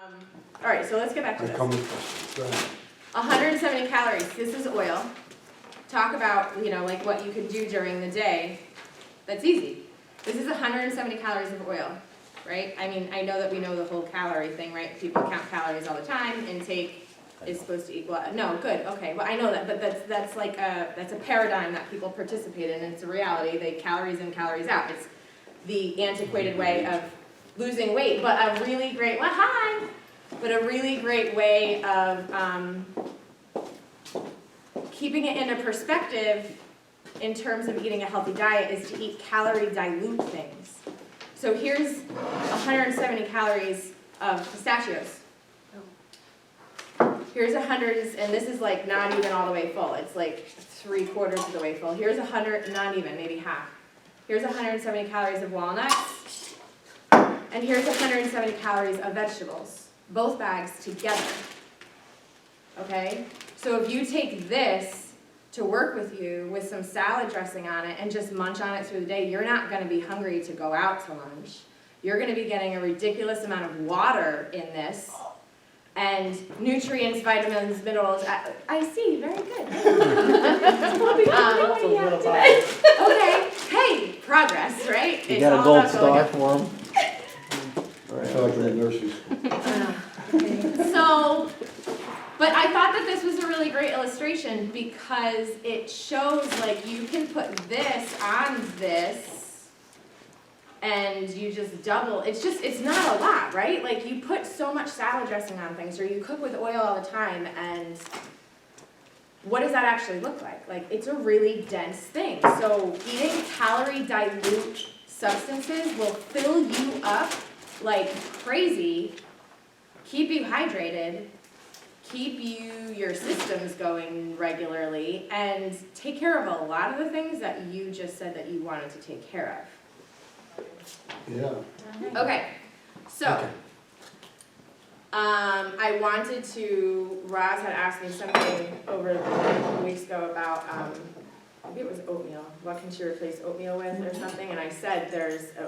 All right, so let's get back to I this. come with questions. Go ahead. 170 calories. This is oil. Talk about, like what you could do during the day. That's easy. This is 170 calories of oil, right? I mean, I know that we know the whole calorie thing, right? People count calories all the time. Intake is supposed to equal. No, good. Okay. Well, I know that, but that's like that's a paradigm that people participate in. And it's a reality. They calories in, calories out. It's the antiquated way of losing weight, but a really great. Well, hi. But a really great way of keeping it into perspective in terms of eating a healthy diet is to eat calorie dilute things. So here's 170 calories of pistachios. Here's 100, and this is like not even all the way full. It's like 3/4 of the way full. Here's 100, not even, maybe half. Here's 170 calories of walnuts, and here's 170 calories of vegetables. Both bags together, okay? So if you take this to work with you with some salad dressing on it and just munch on it through the day, you're not gonna be hungry to go out to lunch. You're gonna be getting a ridiculous amount of water in this, and nutrients, vitamins, minerals. I see, very good. What do you have today? Okay, hey, progress, right? You It's got a all gold about going star up. for him? I feel like we're in nursery school. So, but I thought that this was a really great illustration because it shows like you can put this on this and you just double. It's not a lot, right? Like you put so much salad dressing on things or you cook with oil all the time, and what does that actually look like? Like it's a really dense thing. So eating calorie dilute substances will fill you up like crazy, keep you hydrated, keep your systems going regularly, and take care of a lot of the things that you just said that you wanted to take care Yeah. of. Okay, so Okay. I wanted to, Roz had asked me something over a couple weeks ago about, maybe it was oatmeal. What can she replace oatmeal with or something? And I said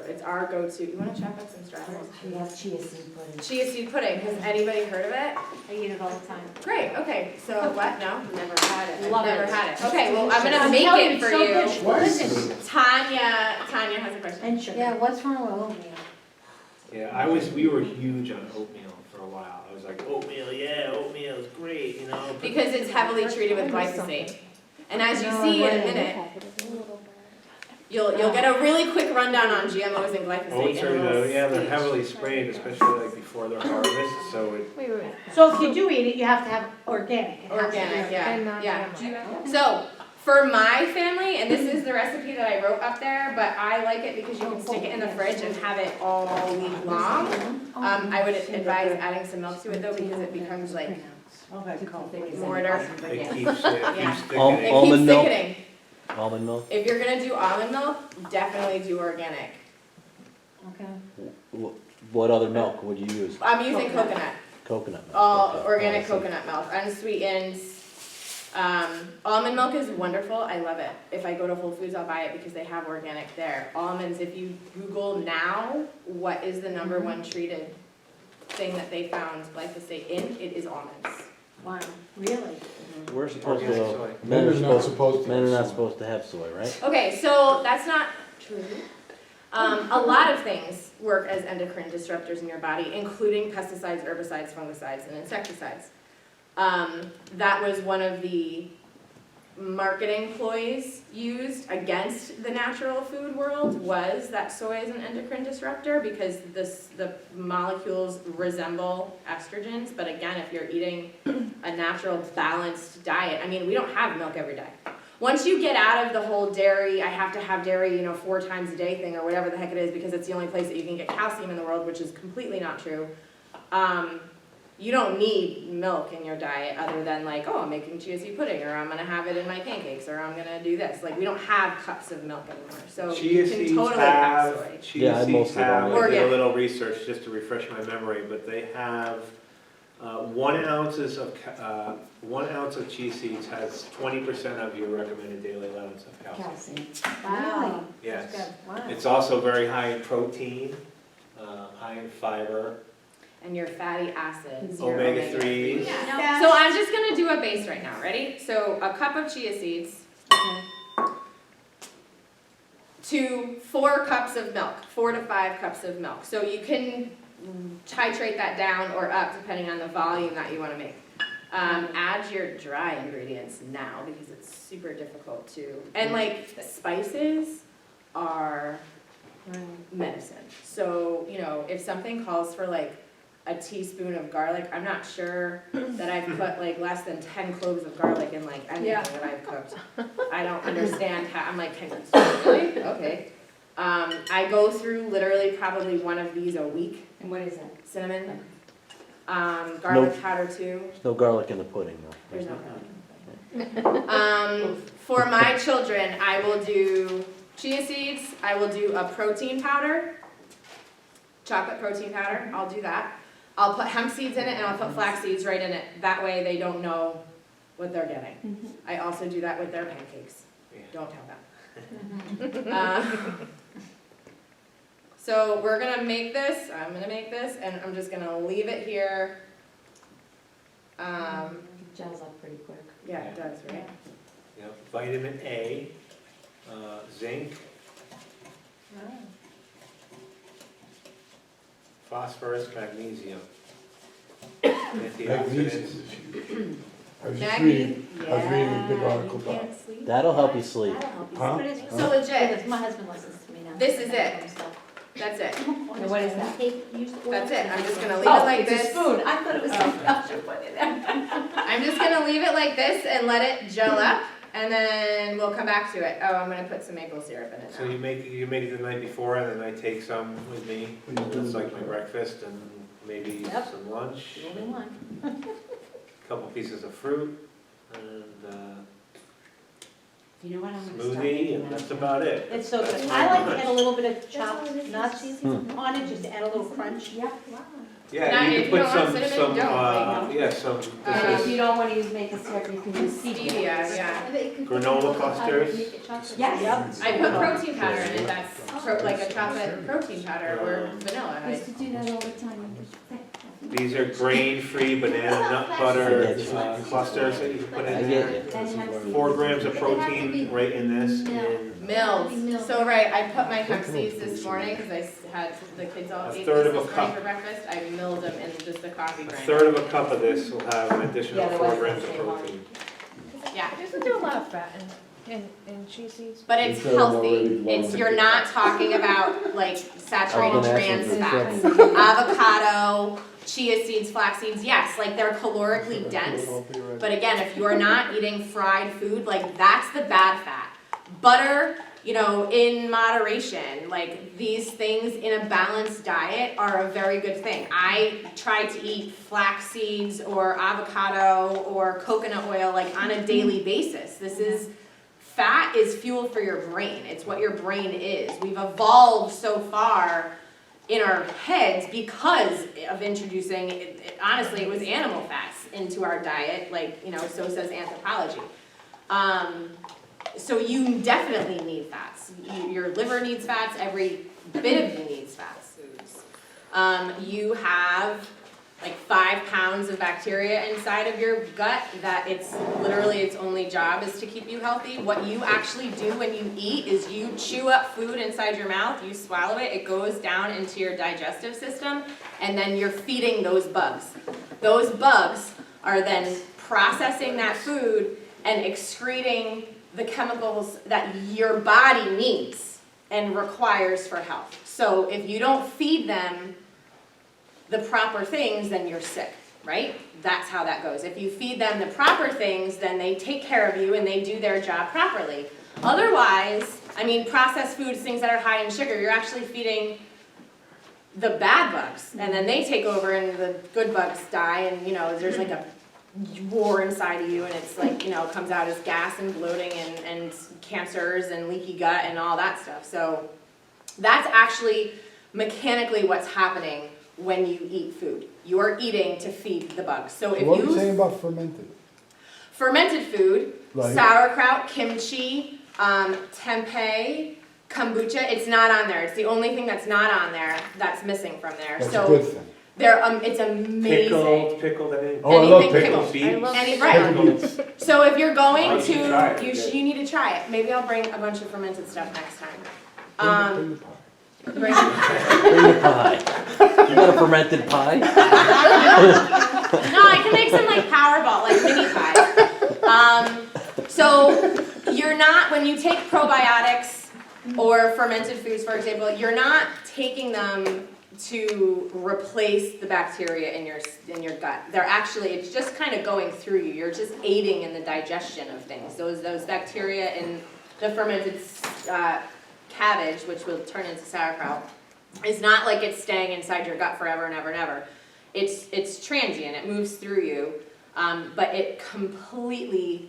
it's our go-to. You want to check out some strawberries? We have chia seed pudding. Chia seed pudding. Has anybody heard of it? I eat it all the time. Great, okay, so what, no? Never had it. I've never had it. Okay, well, I'm gonna I'm make telling it you, for it's so good. you. What? Listen, Tanya has a question. and sugar. Yeah, what's wrong with oatmeal? Yeah, we were huge on oatmeal for a while. I was like, oatmeal, yeah, oatmeal is great, you know. Because it's heavily treated with glyphosate. And as you No, see in a I minute, you'll get a really quick rundown on GMOs and Oats glyphosate in a are, little they're speech. heavily sprayed, especially like before their harvest, so it, So if you do eat it, you have to have organic. It has to be Organic, yeah, yeah. Yeah. So, for my family, and this is the recipe that I wrote up there, but I like it because you can stick it in the fridge and have it all week long. I would advise adding some milk to it though, because it becomes like mortar. it keeps thickening. It Almond keeps milk? thickening. Almond milk? If you're gonna do almond milk, definitely do organic. Okay. What other milk would you use? I'm using coconut, Coconut milk? all okay. organic I see. coconut milk, unsweetened. Almond milk is wonderful, I love it. If I go to Whole Foods, I'll buy it because they have organic there. Almonds, if you Google now, what is the number one treated thing that they found glyphosate in, it is almonds. Wow, really? We're supposed Organic to, soy. men are supposed to have soy. supposed to have soy, right? Okay, so that's not true. A lot of things work as endocrine disruptors in your body, including pesticides, herbicides, fungicides, and insecticides. That was one of the marketing ploys used against the natural food world, was that soy is an endocrine disruptor because the molecules resemble estrogens. But again, if you're eating a natural balanced diet, I mean, we don't have milk every day. Once you get out of the whole dairy, I have to have dairy, 4 times a day thing or whatever the heck it is because it's the only place that you can get calcium in the world, which is completely not true. You don't need milk in your diet other than like, oh, I'm making chia seed pudding, or I'm gonna have it in my pancakes, or I'm gonna do this. Like, we don't have cups of milk anymore, so Chia you can seeds totally have soy. have, Yeah, chia I seeds mostly have, don't I did a Organic. little research just to refresh my memory, but they have 1 ounce of chia seeds has 20% of your recommended daily allowance of calcium. Calcium. Wow. Yes. That's good. Wow. It's also very high in protein, high in fiber. and your fatty acids, your Omega-3s. Yeah. So I'm just gonna do a base right now, ready? So a cup of chia seeds to 4 cups of milk, 4 to 5 cups of milk. So you can titrate that down or up depending on the volume that you wanna make. Add your dry ingredients now because it's super difficult to, and like spices are medicine. So, you know, if something calls for like a teaspoon of garlic, I'm not sure that I've put like less than 10 cloves of garlic in like anything that I've cooked. I don't understand how, I'm like, can you really? Okay. I go through literally probably one of these a week. And what is it? Cinnamon. Garlic powder too. There's no garlic in the pudding, though. There's no garlic. For my children, I will do chia seeds, I will do a protein powder, chocolate protein powder, I'll do that. I'll put hemp seeds in it and I'll put flax seeds right in it. That way they don't know what they're getting. I also do that with their pancakes. Don't tell them. So we're gonna make this, I'm gonna make this, and I'm just gonna leave it here. It gels up pretty quick. Yeah, it does, right? Yep, vitamin A, zinc, phosphorus, magnesium. Antioxidants. Magnesium. I was just reading a big article about. That'll help you sleep. That'll help you. Huh? What is it? So legit, My husband listens to me now. This is it. that's it. And what is that? That's it, I'm just gonna leave it Oh, like it's a this. spoon. I thought it was something else you put in there. I'm just gonna leave it like this and let it gel up, and then we'll come back to it. Oh, I'm gonna put some maple syrup in it So now. you make it the night before, and then I take some with me. That's like my breakfast, and maybe Yep. some lunch, The only one. a couple pieces of fruit, and You know what, I'm gonna start smoothie, making and that. that's about it. It's so good. That's I my like to lunch. add a little bit of chopped nuts Hmm. on it, just to add a little crunch. Yep. Yeah, Now, you if can you put don't want some, cinnamon, don't. yeah, some, If this you is don't wanna use maple syrup, you can use Stevia, stevia. yeah. granola clusters. Yes. I put protein powder in it, that's like a chocolate protein powder or vanilla. I used to do that all the time. These are grain-free banana nut butter clusters that you can put I in get there. you. 4 grams of protein right in this, and Milled. So right, I put my hemp seeds this morning because had the kids all A ate third this of a this morning cup. for breakfast. I milled them in just a coffee a grinder. third of a cup of this will have an additional Yeah, the 4 West grams of Coast same protein. Yeah, Isn't there a lot of fat in cheese seeds? but it's Instead of healthy. already It's, loaded. you're not talking about like saturated I'm gonna ask trans them fats. for trouble. Avocado, chia seeds, flax seeds, yes, like they're calorically dense. But again, if you are not eating fried food, like that's the bad fat. Butter, you know, in moderation, like these things in a balanced diet are a very good thing. I try to eat flax seeds or avocado or coconut oil like on a daily basis. Fat is fuel for your brain. It's what your brain is. We've evolved so far in our heads because of introducing, honestly, it was animal fats into our diet, like, you know, so says anthropology. So you definitely need fats. Your liver needs fats, every bit of you needs fats. You have like 5 pounds of bacteria inside of your gut that it's literally its only job is to keep you healthy. What you actually do when you eat is you chew up food inside your mouth, you swallow it, it goes down into your digestive system, and then you're feeding those bugs. Those bugs are then processing that food and excreting the chemicals that your body needs and requires for health. So if you don't feed them the proper things, then you're sick, right? That's how that goes. If you feed them the proper things, then they take care of you and they do their job properly. Otherwise, I mean, processed foods, things that are high in sugar, you're actually feeding the bad bugs, and then they take over and the good bugs die, and you know, there's like a war inside of you, and it's like, you know, comes out as gas and bloating and cancers and leaky gut and all that stuff. So that's actually mechanically what's happening when you eat food. You are eating to feed the bugs. So if What are you saying you about fermented? fermented food, Like- sauerkraut, kimchi, tempeh, kombucha, it's not on there. It's the only thing that's not on there that's missing from there. That's So a good thing. It's amazing. Pickled, anything. Oh, I love Anything pickles. Beets. I love Any, pickles. right. So if you're going Oh, you should try it. you need to try it. Maybe I'll bring a bunch of fermented stuff next time. Bring the pie. Bring- Bring the pie. You got a fermented pie? No, I can make some like Powerball, like mini pies. So you're not, when you take probiotics or fermented foods, for example, you're not taking them to replace the bacteria in your gut. They're actually, it's just kind of going through you. You're just aiding in the digestion of things. Those bacteria in the fermented cabbage, which will turn into sauerkraut, is not like it's staying inside your gut forever and ever and ever. It's transient. It moves through you, but it completely.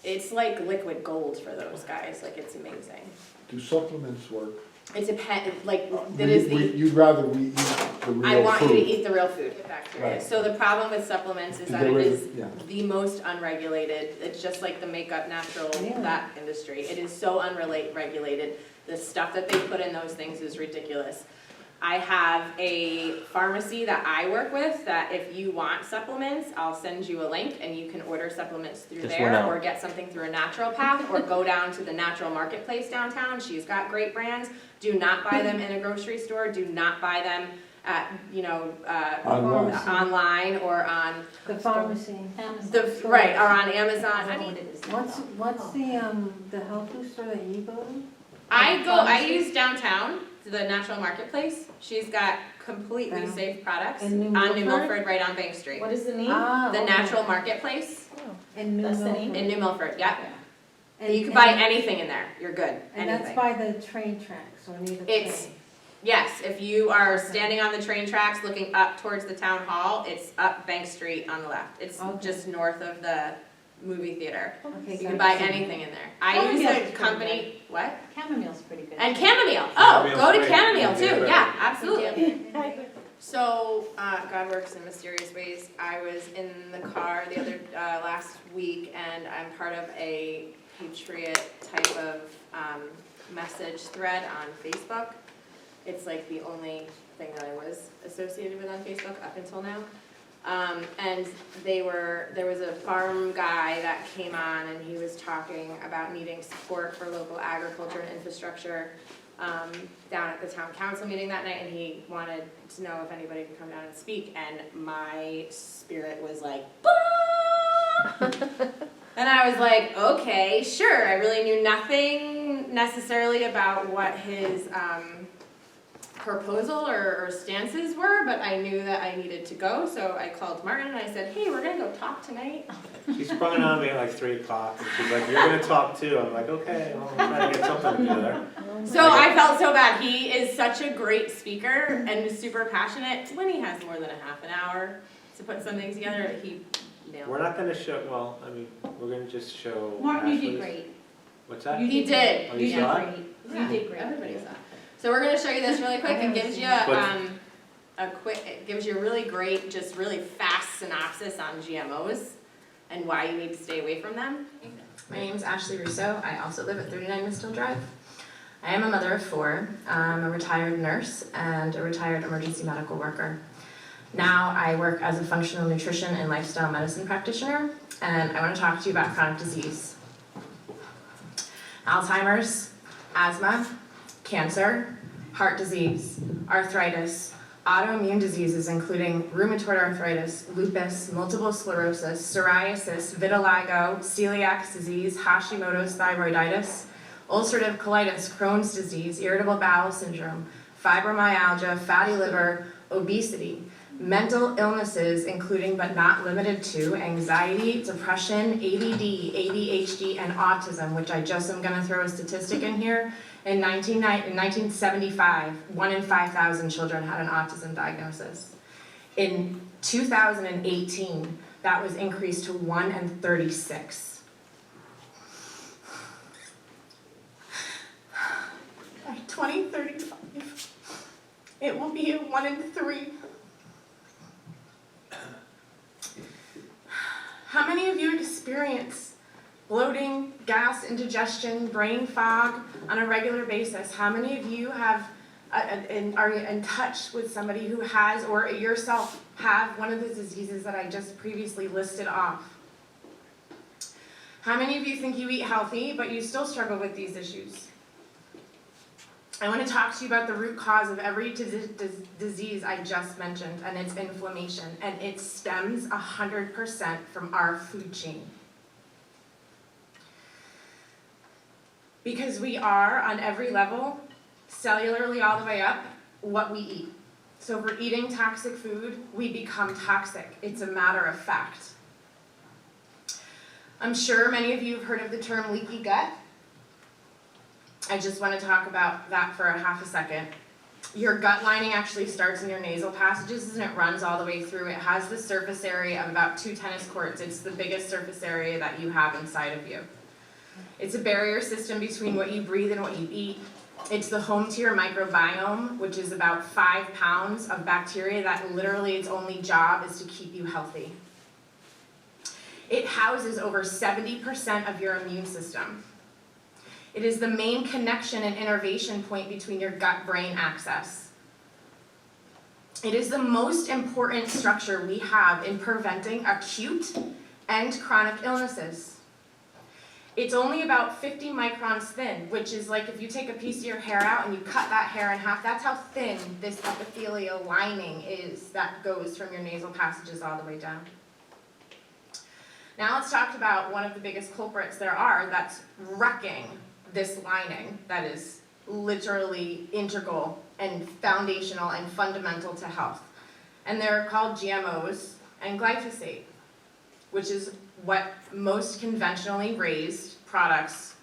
It's like liquid gold for those guys. Like it's amazing. Do supplements work? It's a pet, like, that is the, You'd rather we eat the real food. I want you to eat the real food with bacteria. Right. So the problem with supplements is To that get it rid of- is yeah. the most unregulated. It's just like the makeup, natural, that industry. It is so unregulated. The stuff that they put in those things is ridiculous. I have a pharmacy that I work with that if you want supplements, I'll send you a link and you can order supplements through Just went there out. or get something through a naturopath or go down to the natural marketplace downtown. She's got great brands. Do not buy them in a grocery store. Do not buy them at, Online. online or on The pharmacy. right, or on Amazon. I mean, What's the health food store that you go to? I use downtown, the natural marketplace. She's got completely safe products In New on New Milford? Milford, right on Bank Street. What is the name? The natural marketplace In New That's the Milford. name? in New Milford, yep. And- You can buy and- anything in there, you're good, And that's anything. by the train tracks or near the It's- train? Yes, if you are standing on the train tracks looking up towards the town hall, it's up Bank Street on the left. It's Okay. just north of the movie theater. Okay, You can gotcha. buy anything in there. I use Chamomile a is company, what? Chamomile's pretty good. And chamomile, oh, Chamomile's go to great. chamomile too, Yeah. yeah, absolutely. So, God works in mysterious ways. I was in the car the other, last week, and I'm part of a Patriot type of message thread on Facebook. It's like the only thing that I was associated with on Facebook up until now. And there was a farm guy that came on, and he was talking about needing support for local agriculture and infrastructure down at the town council meeting that night, and he wanted to know if anybody could come down and speak, and my spirit was like, "Bah!" And I was like, okay, sure. I really knew nothing necessarily about what his proposal or stances were, but I knew that I needed to go, so I called Martin and I said, hey, we're gonna go talk tonight. She sprung it on me at like 3 o'clock, and she's like, you're gonna talk too. I'm like, okay, well, I'm trying to get something together. So I felt so bad. He is such a great speaker and super passionate. When he has more than a half an hour to put something together, he nailed We're it. not gonna show, well, I mean, we're gonna just show Martin, you did Ashley's. great. What's that? He did. Oh, you You saw did it? great. You did great. Everybody saw. So we're gonna show you this really quick. It gives you it gives you a really great, just really fast synopsis on GMOs and why you need to stay away from them. My name is Ashley Rousseau. I also live at 39 Mistle Drive. I am a mother of 4. I'm a retired nurse and a retired emergency medical worker. Now I work as a functional nutrition and lifestyle medicine practitioner, and I want to talk to you about chronic disease. Alzheimer's, asthma, cancer, heart disease, arthritis, autoimmune diseases including rheumatoid arthritis, lupus, multiple sclerosis, psoriasis, vitiligo, celiac disease, Hashimoto's thyroiditis, ulcerative colitis, Crohn's disease, irritable bowel syndrome, fibromyalgia, fatty liver, obesity, mental illnesses including but not limited to anxiety, depression, ADD, ADHD, and autism, which I just am going to throw a statistic in here. In 1975, 1 in 5,000 children had an autism diagnosis. In 2018, that was increased to 1 in 36. By 2035, it will be 1 in 3. How many of you experience bloating, gas indigestion, brain fog on a regular basis? How many of you have and are in touch with somebody who has, or yourself have, one of the diseases that I just previously listed off? How many of you think you eat healthy, but you still struggle with these issues? I want to talk to you about the root cause of every disease I just mentioned, and it's inflammation, and it stems 100% from our food chain. Because we are, on every level, cellularly all the way up, what we eat. So if we're eating toxic food, we become toxic. It's a matter of fact. I'm sure many of you have heard of the term leaky gut. I just want to talk about that for a half a second. Your gut lining actually starts in your nasal passages and it runs all the way through. It has the surface area of about 2 tennis courts. It's the biggest surface area that you have inside of you. It's a barrier system between what you breathe and what you eat. It's the home to your microbiome, which is about 5 pounds of bacteria that literally its only job is to keep you healthy. It houses over 70% of your immune system. It is the main connection and innervation point between your gut-brain axis. It is the most important structure we have in preventing acute and chronic illnesses. It's only about 50 microns thin, which is like if you take a piece of your hair out and you cut that hair in half, that's how thin this epithelial lining is that goes from your nasal passages all the way down. Now let's talk about one of the biggest culprits there are that's wrecking this lining that is literally integral and foundational and fundamental to health. And they're called GMOs and glyphosate, which is what most conventionally raised crops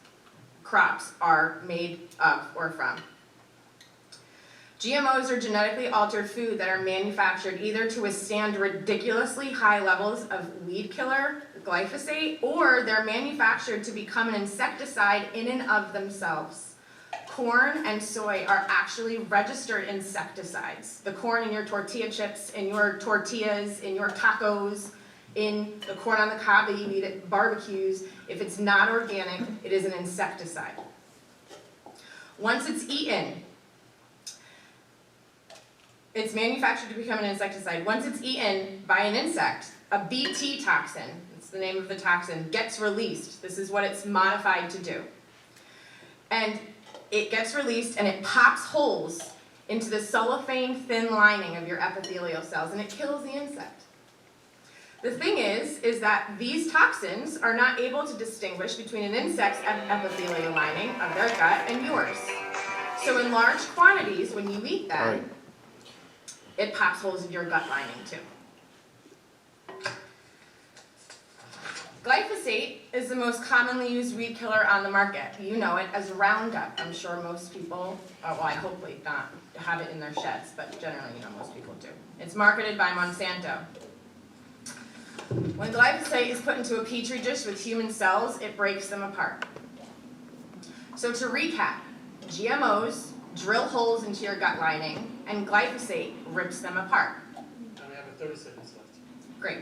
are made of or from. GMOs are genetically altered food that are manufactured either to withstand ridiculously high levels of weed killer, glyphosate, or they're manufactured to become an insecticide in and of themselves. Corn and soy are actually registered insecticides. The corn in your tortilla chips, in your tortillas, in your tacos, in the corn on the cob that you eat at barbecues, if it's not organic, it is an insecticide. Once it's eaten, it's manufactured to become an insecticide. Once it's eaten by an insect, a Bt toxin, it's the name of the toxin, gets released. This is what it's modified to do. And it gets released and it pops holes into the cellophane thin lining of your epithelial cells and it kills the insect. The thing is that these toxins are not able to distinguish between an insect's epithelial lining of their gut and yours. So in large quantities, when you eat them, it pops holes in your gut lining too. Glyphosate is the most commonly used weed killer on the market. You know it as Roundup. I'm sure most people, well, I hopefully not have it in their sheds, but generally, most people do. It's marketed by Monsanto. When glyphosate is put into a petri dish with human cells, it breaks them apart. So to recap, GMOs drill holes into your gut lining, and glyphosate rips them apart. I have 30 seconds left. Great.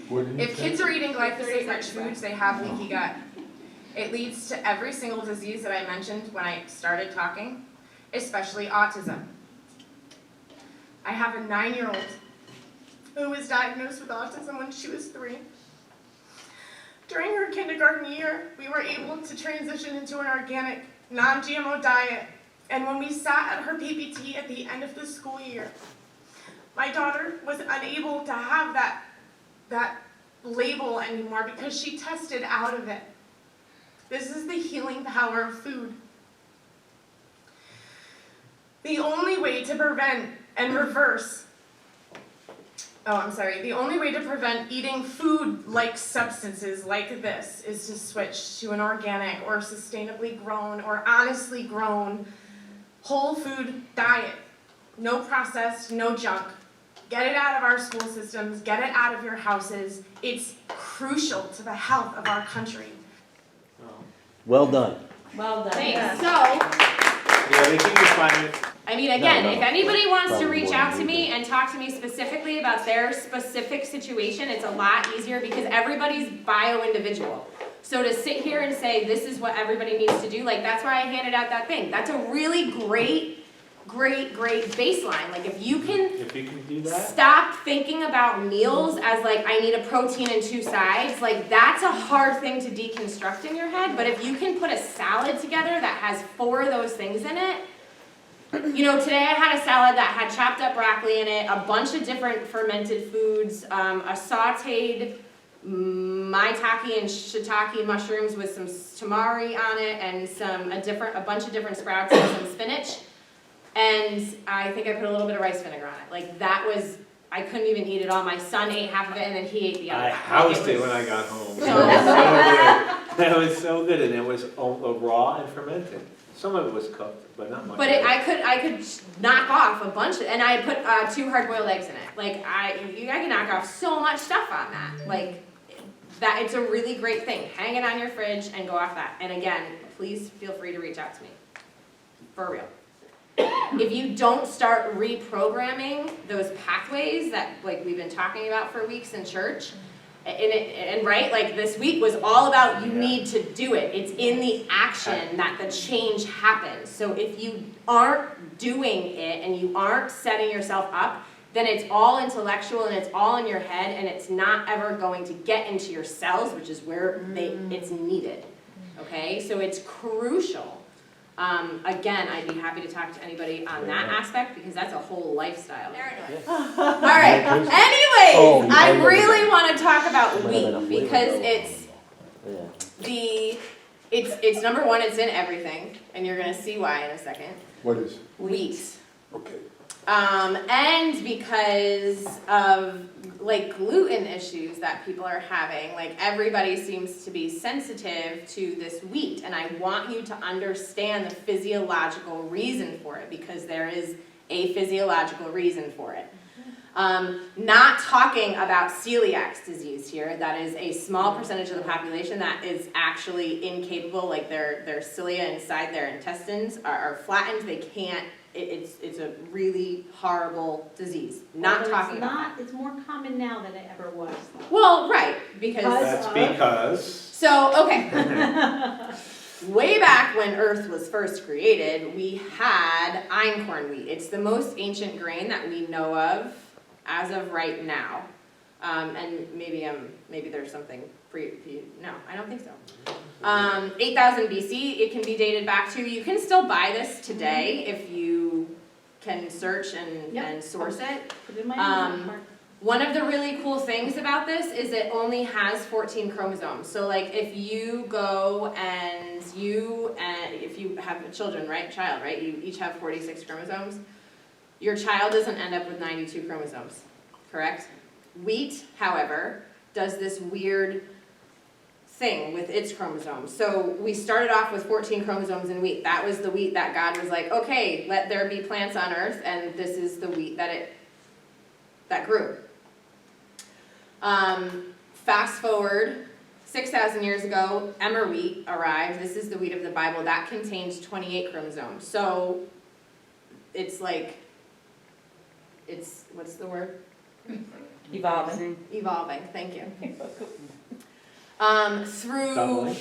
What did you If say? kids are eating glyphosate-rich foods, they have leaky gut. It leads to every single disease that I mentioned when I started talking, especially autism. I have a 9-year-old who was diagnosed with autism when she was 3. During her kindergarten year, we were able to transition into an organic, non-GMO diet. And when we sat at her PPT at the end of the school year, my daughter was unable to have that label anymore because she tested out of it. This is the healing power of food. The only way to prevent and reverse the only way to prevent eating food-like substances like this is to switch to an organic or sustainably grown or honestly grown whole food diet. No processed, no junk. Get it out of our school systems, get it out of your houses. It's crucial to the health of our country. Well done. Well done. Thanks. So, Yeah, they think you find it. I mean, again, No. if anybody wants to Probably reach out to wouldn't me either. and talk to me specifically about their specific situation, it's a lot easier because everybody's bio-individual. So to sit here and say, this is what everybody needs to do, like, that's why I handed out that thing. That's a really great baseline. Like, if you can do that, stop thinking about meals as like, I need a protein and 2 sides, like, that's a hard thing to deconstruct in your head. But if you can put a salad together that has 4 of those things in it, you know, today I had a salad that had chopped up broccoli in it, a bunch of different fermented foods, a sauteed maitake and shiitake mushrooms with some tamari on it, and a bunch of different sprouts and some spinach. And I think I put a little bit of rice vinegar on it. Like, that was, I couldn't even eat it all. My son ate half of it, and then he ate the other I half. Like, housed it when I got home. So- It was so good. That was so good, and it was raw and fermented. Some of it was cooked, but not much. But I could knock off a bunch of, and I had put 2 hard-boiled eggs in it. Like, I can knock off so much stuff on that. Like, that, it's a really great thing. Hang it on your fridge and go off that. And again, please feel free to reach out to me. For real. If you don't start reprogramming those pathways that, like, we've been talking about for weeks in church, and right, like, this week was all about you need to do it. It's in the action that the change happens. So if you aren't doing it and you aren't setting yourself up, then it's all intellectual and it's all in your head, and it's not ever going to get into your cells, which is where it's needed. Okay, so it's crucial. Again, I'd be happy to talk to anybody on that aspect, because that's a whole lifestyle. All right. Anyways, I really want to talk about wheat, because it's number one. It's in everything, and you're going to see why in a second. What is? Wheat. Okay. And because of, like, gluten issues that people are having, like, everybody seems to be sensitive to this wheat, and I want you to understand the physiological reason for it, because there is a physiological reason for it. Not talking about celiac disease here. That is a small percentage of the population that is actually incapable, like their cilia inside their intestines are flattened. They can't, it's a really horrible disease. Not talking about that. It's more common now than it ever was, though. Well, right, because. That's because. So, okay. Way back when Earth was first created, we had einkorn wheat. It's the most ancient grain that we know of as of right now. And maybe there's something no, I don't think so. 8,000 BC, it can be dated back to. You can still buy this today if you can search and source it. Put it in my email. One of the really cool things about this is it only has 14 chromosomes. So, like, if you go and if you have children, right, you each have 46 chromosomes. Your child doesn't end up with 92 chromosomes, correct? Wheat, however, does this weird thing with its chromosomes. So we started off with 14 chromosomes in wheat. That was the wheat that God was like, okay, let there be plants on earth, and this is the wheat that grew. Fast forward 6,000 years ago, emmer wheat arrived. This is the wheat of the Bible. That contains 28 chromosomes. So it's like, what's the word? Evolving. Evolving, thank you. Doubling.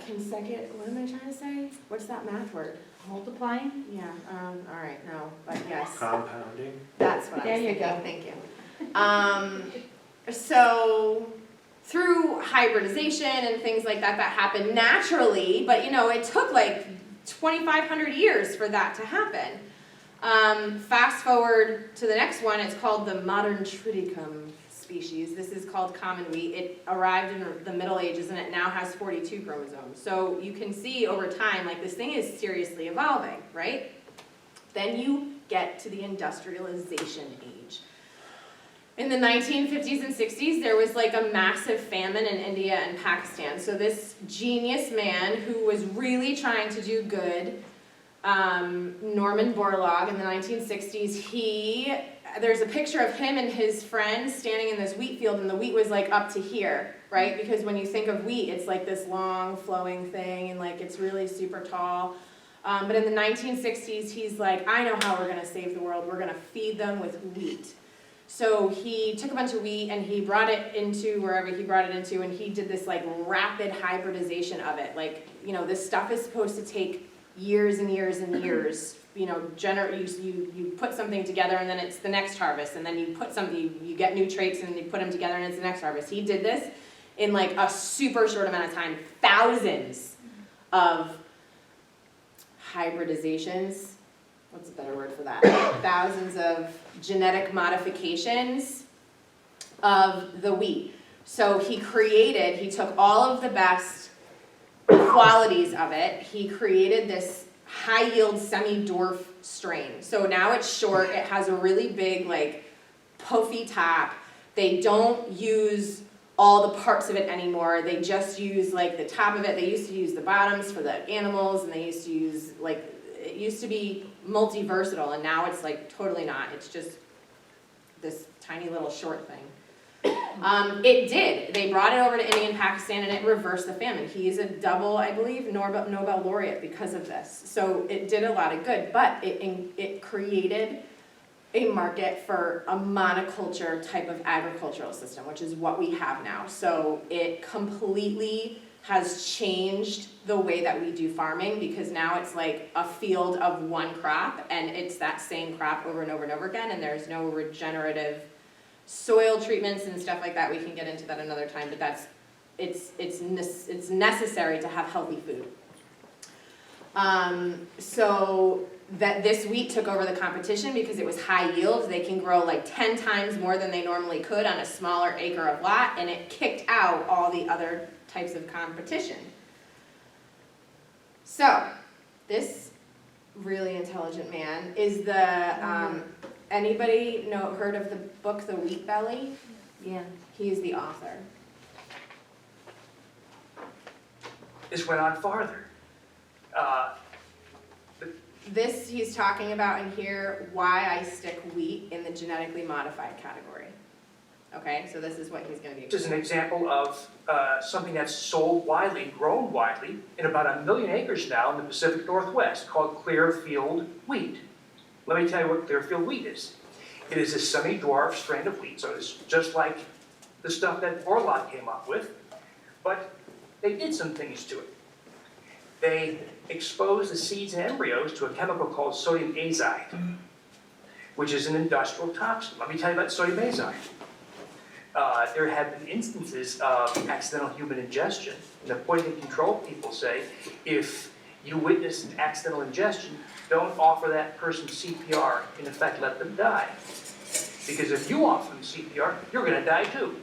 Consecutive, what am I trying to say? What's that math word? Multiplying? Yeah, all right, no, but yes. Compounding. That's what I There was you thinking, go. thank you. So, through hybridization and things like that happened naturally, but it took like 2,500 years for that to happen. Fast forward to the next one, it's called the modern triticum species. This is called common wheat. It arrived in the Middle Ages, and it now has 42 chromosomes. So you can see over time, like, this thing is seriously evolving, right? Then you get to the industrialization age. In the 1950s and 60s, there was like a massive famine in India and Pakistan. So this genius man who was really trying to do good, Norman Borlaug, in the 1960s, there's a picture of him and his friends standing in this wheat field, and the wheat was like up to here, right? Because when you think of wheat, it's like this long flowing thing, and like it's really super tall. But in the 1960s, he's like, I know how we're gonna save the world. We're gonna feed them with wheat. So he took a bunch of wheat and he brought it into wherever he brought it into, and he did this like rapid hybridization of it. Like, you know, this stuff is supposed to take years and years and years. You know, you put something together and then it's the next harvest, and then you put something, you get new traits and then you put them together and it's the next harvest. He did this in like a super short amount of time, thousands of hybridizations. What's a better word for that? Thousands of genetic modifications of the wheat. So he took all of the best qualities of it. He created this high yield semi-dwarf strain. So now it's short, it has a really big like puffy top. They don't use all the parts of it anymore. They just use like the top of it. They used to use the bottoms for the animals, and they used to use like, it used to be multi-versatile, and now it's like totally not. It's just this tiny little short thing. It did. They brought it over to India and Pakistan, and it reversed the famine. He is a double, I believe, Nobel laureate because of this. So it did a lot of good, but it created a market for a monoculture type of agricultural system, which is what we have now. So it completely has changed the way that we do farming, because now it's like a field of one crop, and it's that same crop over and over and over again, and there's no regenerative soil treatments and stuff like that. We can get into that another time, but it's necessary to have healthy food. So that this wheat took over the competition because it was high yield. They can grow like 10 times more than they normally could on a smaller acre of lot, and it kicked out all the other types of competition. So this really intelligent man is the, anybody heard of the book The Wheat Belly? Yeah. He's the author. This went on farther. This he's talking about in here, why I stick wheat in the genetically modified category. Okay, so this is what he's going to be This is an explaining. example of something that's sold widely, grown widely, in about 1 million acres now in the Pacific Northwest, called Clearfield wheat. Let me tell you what Clearfield wheat is. It is a semi-dwarf strain of wheat, so it's just like the stuff that Orlot came up with, but they did some things to it. They exposed the seeds and embryos to a chemical called sodium azide, which is an industrial toxin. Let me tell you about sodium azide. There have been instances of accidental human ingestion. The poison control people say, if you witness an accidental ingestion, don't offer that person CPR. In effect, let them die. Because if you offer them CPR, you're going to die too.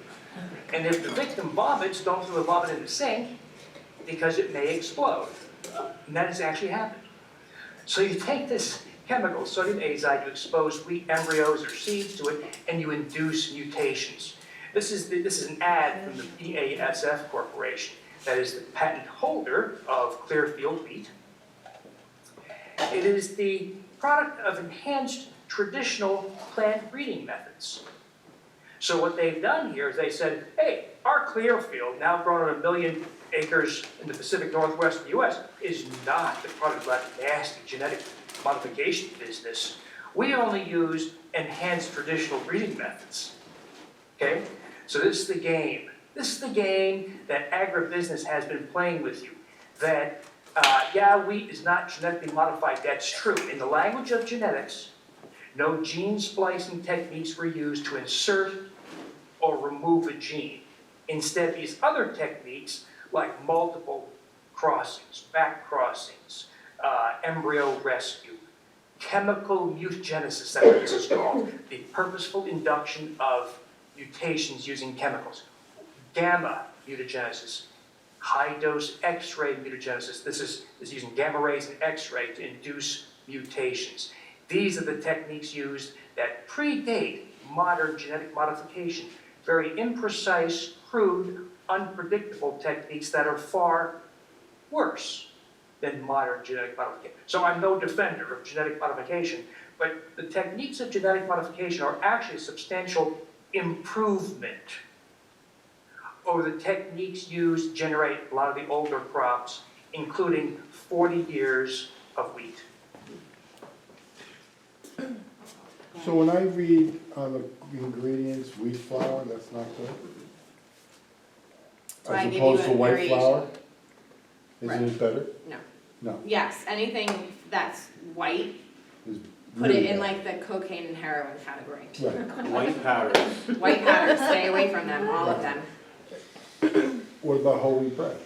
And if the victim vomits, don't throw the vomit in the sink, because it may explode. And that has actually happened. So you take this chemical, sodium azide, you expose wheat embryos or seeds to it, and you induce mutations. This is an ad from the BASF Corporation, that is the patent holder of Clearfield wheat. It is the product of enhanced traditional plant breeding methods. So what they've done here is they said, hey, our Clearfield, now grown on 1 million acres in the Pacific Northwest of the US, is not the product of that nasty genetic modification business. We only use enhanced traditional breeding methods. Okay? So this is the game. This is the game that agribusiness has been playing with you. That, yeah, wheat is not genetically modified. That's true. In the language of genetics, no gene splicing techniques were used to insert or remove a gene. Instead, these other techniques, like multiple crossings, back crossings, embryo rescue, chemical mutagenesis, that's what this is called, the purposeful induction of mutations using chemicals, gamma mutagenesis, high-dose X-ray mutagenesis. This is using gamma rays and X-ray to induce mutations. These are the techniques used that predate modern genetic modification. Very imprecise, crude, unpredictable techniques that are far worse than modern genetic modification. So I'm no defender of genetic modification, but the techniques of genetic modification are actually a substantial improvement over the techniques used to generate a lot of the older crops, including 40 years of wheat. So when I read on the ingredients, wheat flour, that's not good? So I As give you opposed to a white variation. flour? Right. Isn't it better? No. No. Yes, anything that's white, It's put it really in bad. like the cocaine and heroin category. Right. White powders. White powder, stay away from them, all of them. What about whole wheat bread?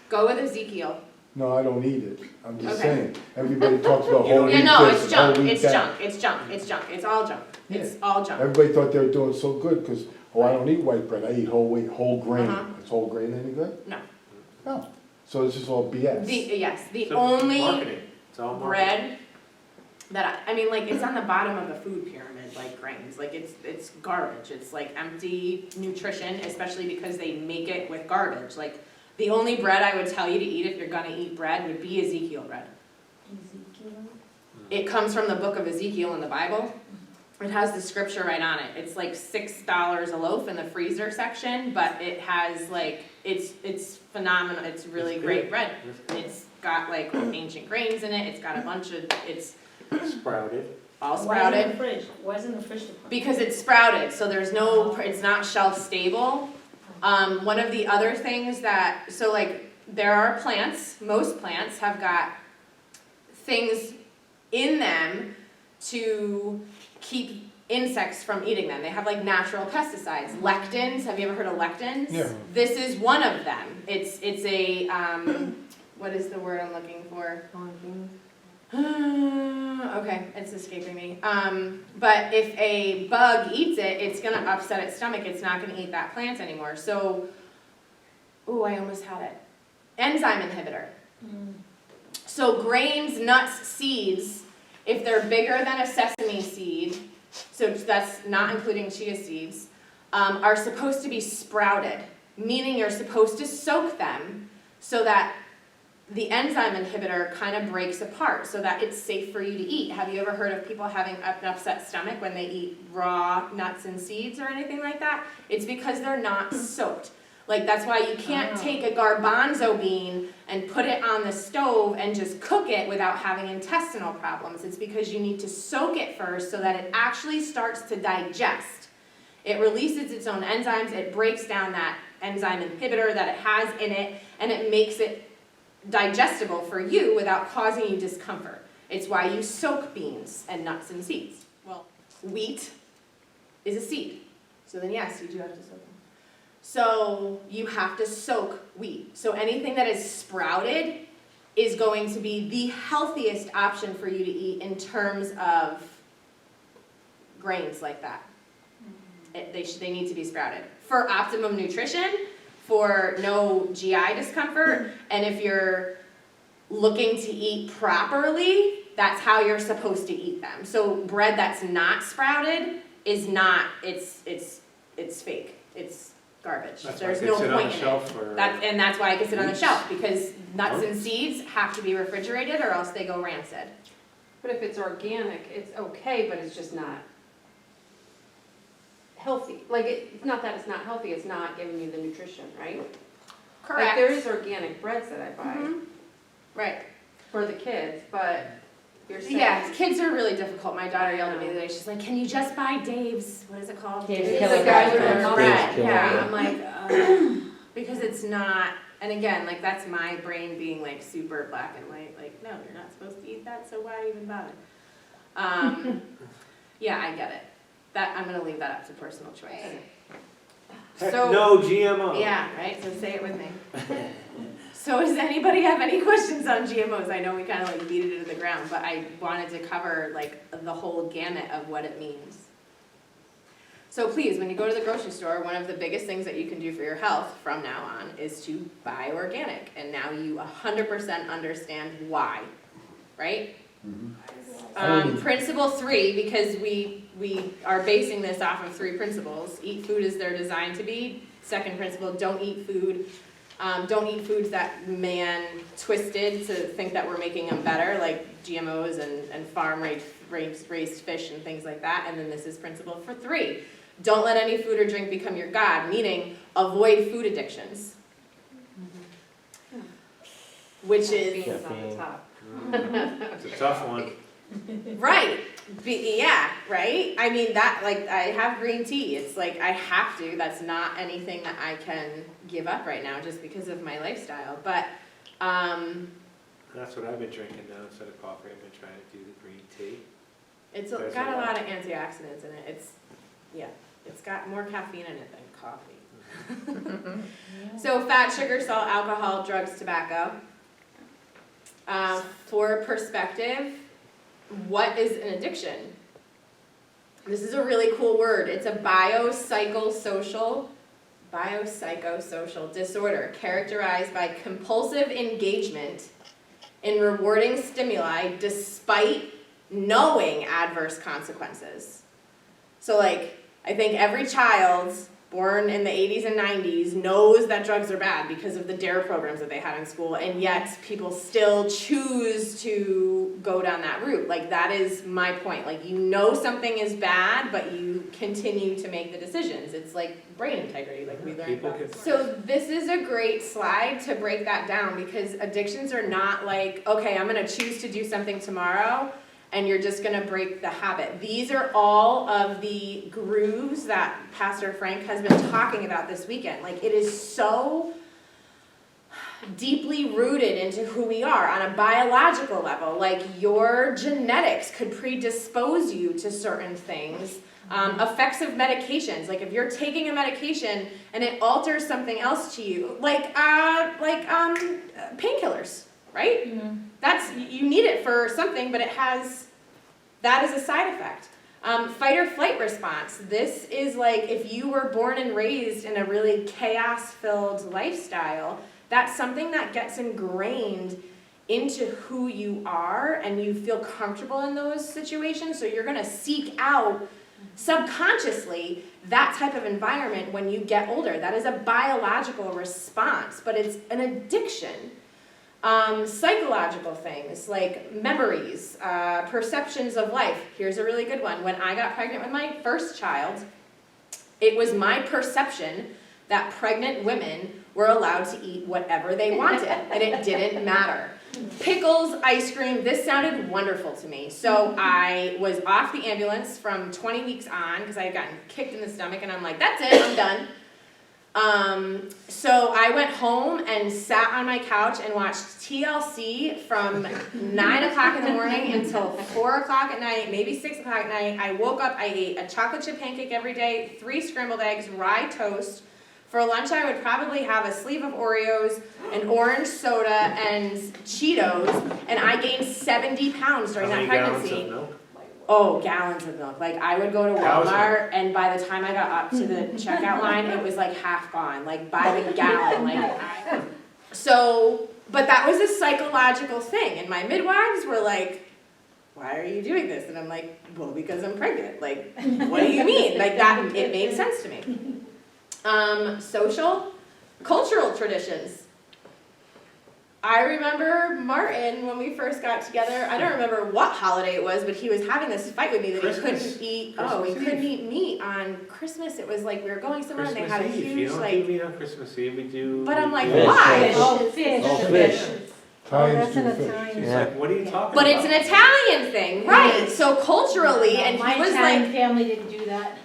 Go with Ezekiel. No, I don't eat it. I'm just Okay. saying. Everybody talks about You don't whole Yeah, wheat no, this it's and whole junk, wheat it's that. junk, it's junk, it's junk, it's all junk. It's all junk. Everybody thought they were doing so good because, oh, I don't eat white bread. I eat whole wheat, whole grain. Uh-huh. Is whole grain any good? No. No. So it's just all BS. The So only marketing. It's all marketing. bread that I mean, like, it's on the bottom of the food pyramid, like grains, like, it's garbage, it's like empty nutrition, especially because they make it with garbage, like, the only bread I would tell you to eat if you're gonna eat bread would be Ezekiel bread. It comes from the book of Ezekiel in the Bible. It has the scripture right on it. It's like $6 a loaf in the freezer section, but it has like, it's phenomenal, it's really It's great good. bread. It's good. It's got like ancient grains in it, it's got a bunch of, it's Sprouted. all Why is it in sprouted. the fridge? Why is it in the fridge department? Because it's sprouted, so there's no, it's not shelf stable. One of the other things that, so like, there are plants, most plants have got things in them to keep insects from eating them. They have like natural pesticides, lectins, have you ever heard of lectins? Yeah. This is one of them. It's a, what is the word I'm looking for? Okay, it's escaping me. But if a bug eats it, it's gonna upset its stomach, it's not gonna eat that plant anymore. So, ooh, I almost had it. Enzyme inhibitor. So grains, nuts, seeds, if they're bigger than a sesame seed, so that's not including chia seeds, are supposed to be sprouted, meaning you're supposed to soak them so that the enzyme inhibitor kind of breaks apart so that it's safe for you to eat. Have you ever heard of people having an upset stomach when they eat raw nuts and seeds or anything like that? It's because they're not soaked. Like, that's why you can't take a garbanzo bean and put it on the stove and just cook it without having intestinal problems. It's because you need to soak it first so that it actually starts to digest. It releases its own enzymes, it breaks down that enzyme inhibitor that it has in it, and it makes it digestible for you without causing you discomfort. It's why you soak beans and nuts and seeds. Well, wheat is a seed, so then yes, you do have to soak them. So you have to soak wheat. So anything that is sprouted is going to be the healthiest option for you to eat in terms of grains like that. They need to be sprouted. For optimum nutrition, for no GI discomfort, and if you're looking to eat properly, that's how you're supposed to eat them. So bread that's not sprouted is not, it's fake. It's garbage. That's why There's it no could sit on point the in shelf it. for. And that's why it can sit on the weeks. shelf, because nuts and seeds have to be refrigerated or else they go rancid. But if it's organic, it's okay, but it's just not healthy. Like, it's not that it's not healthy, it's not giving you the nutrition, right? Like, there is organic breads that I buy Mhm. Right. for the kids, but you're saying. Yeah, kids are really difficult. My daughter yelled at me the other day. She's like, "Can you just buy Dave's? What is it called? Dave's Dave's Killer Bread. bread." Dave's Killer Yeah, Bread. I'm like, because it's not. And again, like that's my brain being like super black and white. Like, no, you're not supposed to eat that. So why even bother? Yeah, I get it. That I'm gonna leave that up to personal choice. So No GMO. yeah, right. So say it with me. So does anybody have any questions on GMOs? I know we kind of like beat it into the ground, but I wanted to cover like the whole gamut of what it means. So please, when you go to the grocery store, one of the biggest things that you can do for your health from now on is to buy organic. And now you 100% understand why, right? Principle 3, because we are basing this off of 3 principles. Eat food as they're designed to be. Second principle, don't eat food. Don't eat foods that man twisted to think that we're making them better, like GMOs and farm-raised fish and things like that. And then this is principle for 3. Don't let any food or drink become your God, meaning avoid food addictions. Which is, Beans on the top. It's a tough one. right, Yeah, right? I mean, that, like, I have green tea. It's like, I have to. That's not anything that I can give up right now just because of my lifestyle. But, That's what I've been drinking now instead of coffee. I've been trying to do the green tea. it's There's got a a lot. lot of antioxidants in it. It's got more caffeine in it than coffee. So fat, sugar, salt, alcohol, drugs, tobacco. For perspective, what is an addiction? This is a really cool word. It's a biopsychosocial disorder characterized by compulsive engagement in rewarding stimuli despite knowing adverse consequences. So like, I think every child born in the 80s and 90s knows that drugs are bad because of the DARE programs that they had in school, and yet people still choose to go down that route. Like, that is my point. Like, you know something is bad, but you continue to make the decisions. It's like brain integrity, like we learned People about. can- So this is a great slide to break that down, because addictions are not like, okay, I'm gonna choose to do something tomorrow, and you're just gonna break the habit. These are all of the grooves that Pastor Frank has been talking about this weekend. Like, it is so deeply rooted into who we are on a biological level. Like, your genetics could predispose you to certain things. Effects of medications, like if you're taking a medication and it alters something else to you, like painkillers, right? That's, you need it for something, but that is a side effect. Fight or flight response. This is like if you were born and raised in a really chaos-filled lifestyle, that's something that gets ingrained into who you are, and you feel comfortable in those situations, so you're gonna seek out subconsciously that type of environment when you get older. That is a biological response, but it's an addiction. Psychological things like memories, perceptions of life. Here's a really good one. When I got pregnant with my first child, it was my perception that pregnant women were allowed to eat whatever they wanted, and it didn't matter. Pickles, ice cream, this sounded wonderful to me. So I was off the ambulance from 20 weeks on because I had gotten kicked in the stomach, and I'm like, that's it, I'm done. So I went home and sat on my couch and watched TLC from 9 o'clock in the morning until 4 o'clock at night, maybe 6 o'clock at night. I woke up, I ate a chocolate chip pancake every day, 3 scrambled eggs, rye toast. For lunch, I would probably have a sleeve of Oreos, an orange soda, and Cheetos, and I gained 70 pounds during that pregnancy. How many gallons of milk? Oh, gallons of milk. Like, I would go to Gallons of Walmart, and by the time I got up to the checkout line, it was like half gone, like by the gallon. Like, so, but that was a psychological thing, and my midwives were like, why are you doing this? And I'm like, well, because I'm pregnant. Like, what do you mean? Like, that, it made sense to me. Social, cultural traditions. I remember Martin, when we first got together, I don't remember what holiday it was, but he was having this fight with me that Christmas. he couldn't eat, Christmas he couldn't Eve. eat meat on Christmas. It was like we were going somewhere and they Christmas had a Eve. You huge, don't do like, meat on Christmas Eve. We do. but I'm like, Fish. why? Oh, Fish. Oh, fish. Italians that's an do fish. Italian. She's Yeah. like, what are you talking But about? it's an Italian thing, right? So culturally, and My he was Italian like, family didn't do that,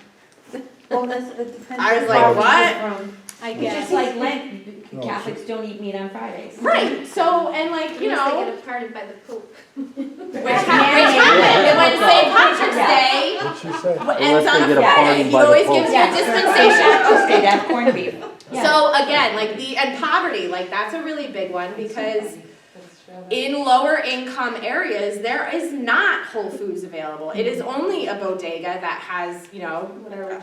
Well, it depends. I was on like, where what? you're from. I It's guess. just like Lent, No, Catholics don't eat meat on Fridays. right, so, and like, you Unless know, they get parted by the Pope. which happened, and when St. Patrick's Day What'd she say? ends on they a get a Friday, pardon he by the always Pope. gives you a Yes, dispensation. okay, that's corned beef. Yeah. So again, like and poverty, like that's a really big one, because in lower income areas, there is not Whole Foods available. It is only a bodega that has, you know,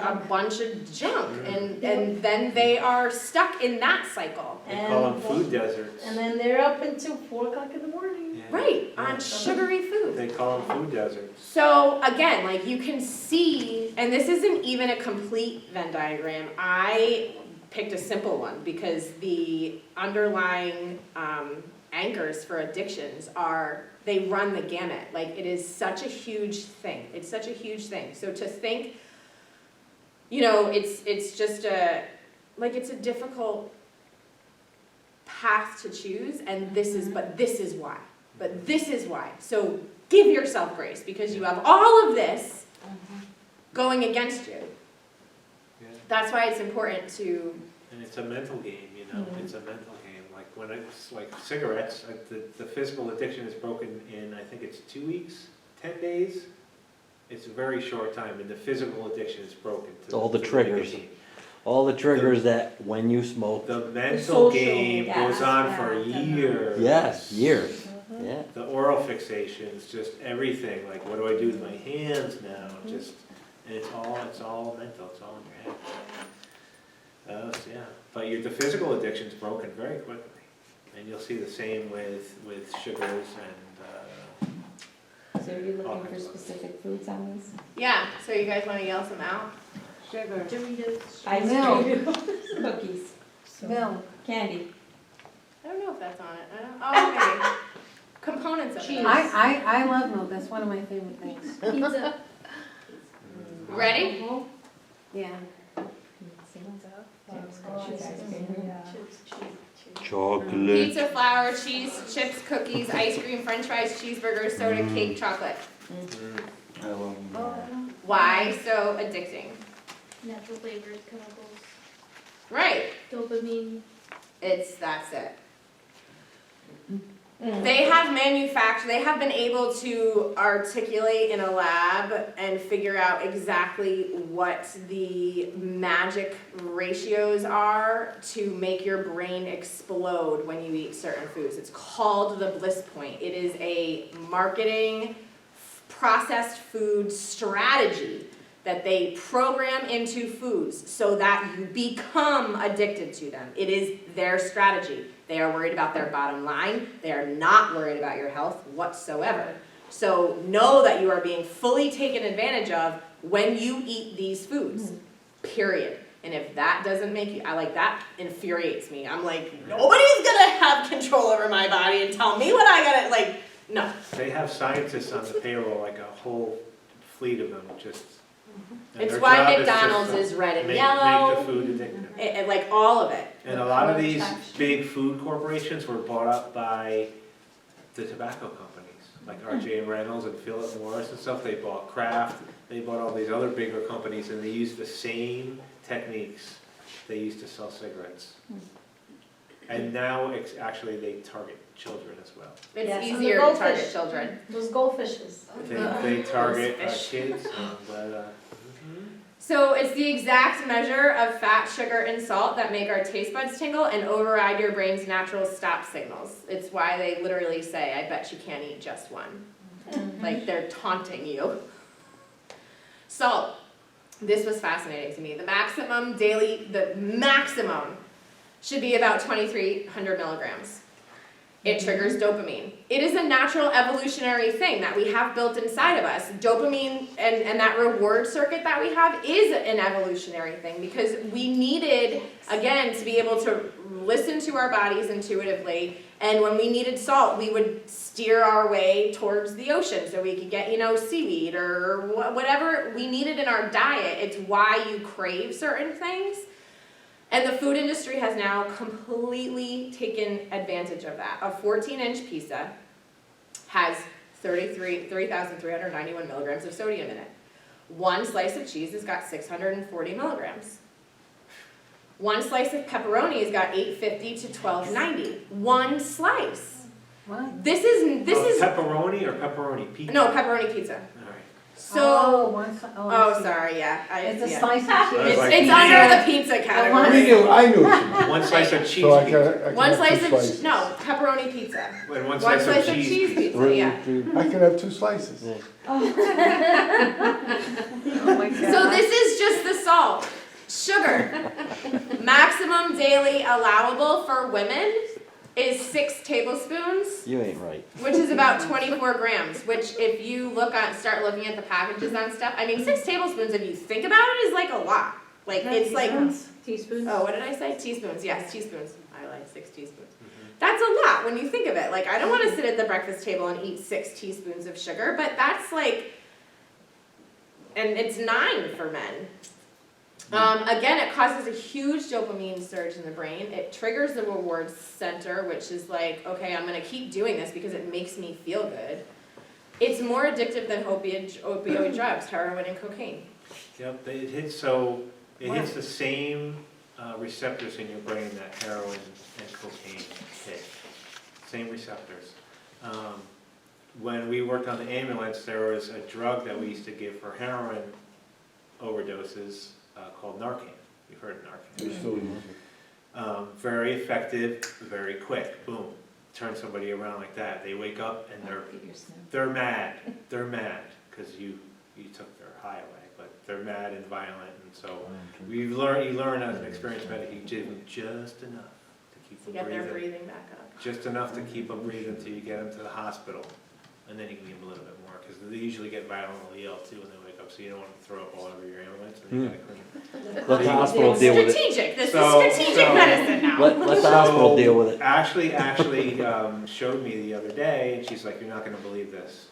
a bunch of junk, and then they are stuck in that cycle. They call them food deserts. And then they're up until 4 o'clock in the morning. Yeah. Right, on sugary food. They call them food deserts. So again, like you can see, and this isn't even a complete Venn diagram. I picked a simple one because the underlying anchors for addictions they run the gamut. Like, it is such a huge thing. It's such a huge thing. So to think, you know, it's just it's a difficult path to choose, and this is why. So give yourself grace because you have all of this going against you. Yeah. That's why it's important to, And it's a mental game, you know, it's a mental game. Like when it's like cigarettes, like the physical addiction is broken in, I think it's 2 weeks, 10 days. It's a very short time, and the physical addiction is broken. It's all the to triggers. nicotine. All the triggers that when you smoke, The mental social, game yes, goes on for yeah, years. yes, years, yeah. The oral fixations, just everything, like what do I do with my hands now? Just, and it's all mental, it's all in your head. Yeah, but the physical addiction's broken very quickly. And you'll see the same with sugars and, So are you looking for specific foods on these? yeah, so you guys wanna yell some out? Sugar, Doritos. Ice cream, cookies, milk, candy. I don't know if that's on it, oh, maybe. Components of Cheese. it. I love milk, that's one of my favorite things. Pizza. Ready? Yeah. Chocolate. Pizza, flour, cheese, chips, cookies, ice cream, french fries, cheeseburgers, soda, cake, chocolate. I love them. Why so addicting? Natural flavors, chemicals, Right, dopamine. that's it. They have been able to articulate in a lab and figure out exactly what the magic ratios are to make your brain explode when you eat certain foods. It's called the bliss point. It is a marketing processed food strategy that they program into foods so that you become addicted to them. It is their strategy. They are worried about their bottom line. They are not worried about your health whatsoever. So know that you are being fully taken advantage of when you eat these foods, period. And if that doesn't make you, that infuriates me. I'm like, nobody's gonna have control over my body and tell me what I gotta, no. They have scientists on the payroll, like a whole fleet of them, just. and It's their why job is just McDonald's to is red and Make yellow, the food addictive. like all of it. And a lot of these big food corporations were bought up by the tobacco companies, like R.J. Reynolds and Philip Morris and stuff. They bought Kraft, they bought all these other bigger companies, and they used the same techniques they used to sell cigarettes. And now, actually, they target children as well. It's Yes, and the easier to target goldfish. children. Those goldfishes. They target Fish. kids, but, So it's the exact measure of fat, sugar, and salt that make our taste buds tingle and override your brain's natural stop signals. It's why they literally say, I bet you can't eat just one. Like they're taunting you. So, this was fascinating to me. The maximum should be about 2,300 milligrams. It triggers dopamine. It is a natural evolutionary thing that we have built inside of us. Dopamine and that reward circuit that we have is an evolutionary thing because we needed, again, to be able to listen to our bodies intuitively. And when we needed salt, we would steer our way towards the ocean so we could get, seaweed or whatever we needed in our diet. It's why you crave certain things. And the food industry has now completely taken advantage of that. A 14-inch pizza has 3,391 milligrams of sodium in it. One slice of cheese has got 640 milligrams. One slice of pepperoni has got 850 to 1290. One slice. What? This is pepperoni or pepperoni pizza? no pepperoni pizza. All right. So I see. sorry, yeah. It's a yeah. slice of I was cheese. like, It's under the pizza category. I knew what you meant. One slice of cheese So I pizza. can One have slice two of slices. no pepperoni pizza. And one One slice slice of cheese pizza. pizza. Yeah. I can have two slices. Yeah. Oh my God. So this is just the salt. Sugar. Maximum daily allowable for women is 6 tablespoons, You ain't right. which is about 24 grams, which if you start looking at the packages on stuff, 6 tablespoons, if you think about it, is like a lot. Like, it's like, Teaspoons. oh, what did I say? Teaspoons, yes, teaspoons. I like 6 teaspoons. That's a lot when you think of it. Like, I don't want to sit at the breakfast table and eat 6 teaspoons of sugar, but that's like, and it's 9 for men. Again, it causes a huge dopamine surge in the brain. It triggers the reward center, which is like, okay, I'm going to keep doing this because it makes me feel good. It's more addictive than opioid drugs, heroin and cocaine. Yep, it hits the same receptors in your brain that heroin and cocaine hit. Same receptors. When we worked on the ambulance, there was a drug that we used to give for heroin overdoses called Narcan. You've heard of Narcan. They still use it. Very effective, very quick. Boom, turn somebody around like that. They wake up and they're mad. They're mad because you took their high away, but they're mad and violent. And so you learn as an experienced medic, you give them just enough to keep To them get their breathing. breathing back up. Just enough to keep them breathing until you get them to the hospital. And then you can give them a little bit more, because they usually get violently ill too when they wake up, so you don't want to throw up all over your ambulance, and you gotta clean. Let the hospital deal with it. Strategic, this So- is strategic so- medicine now. Let the hospital deal with it. Ashley showed me the other day, and she's like, you're not gonna believe this.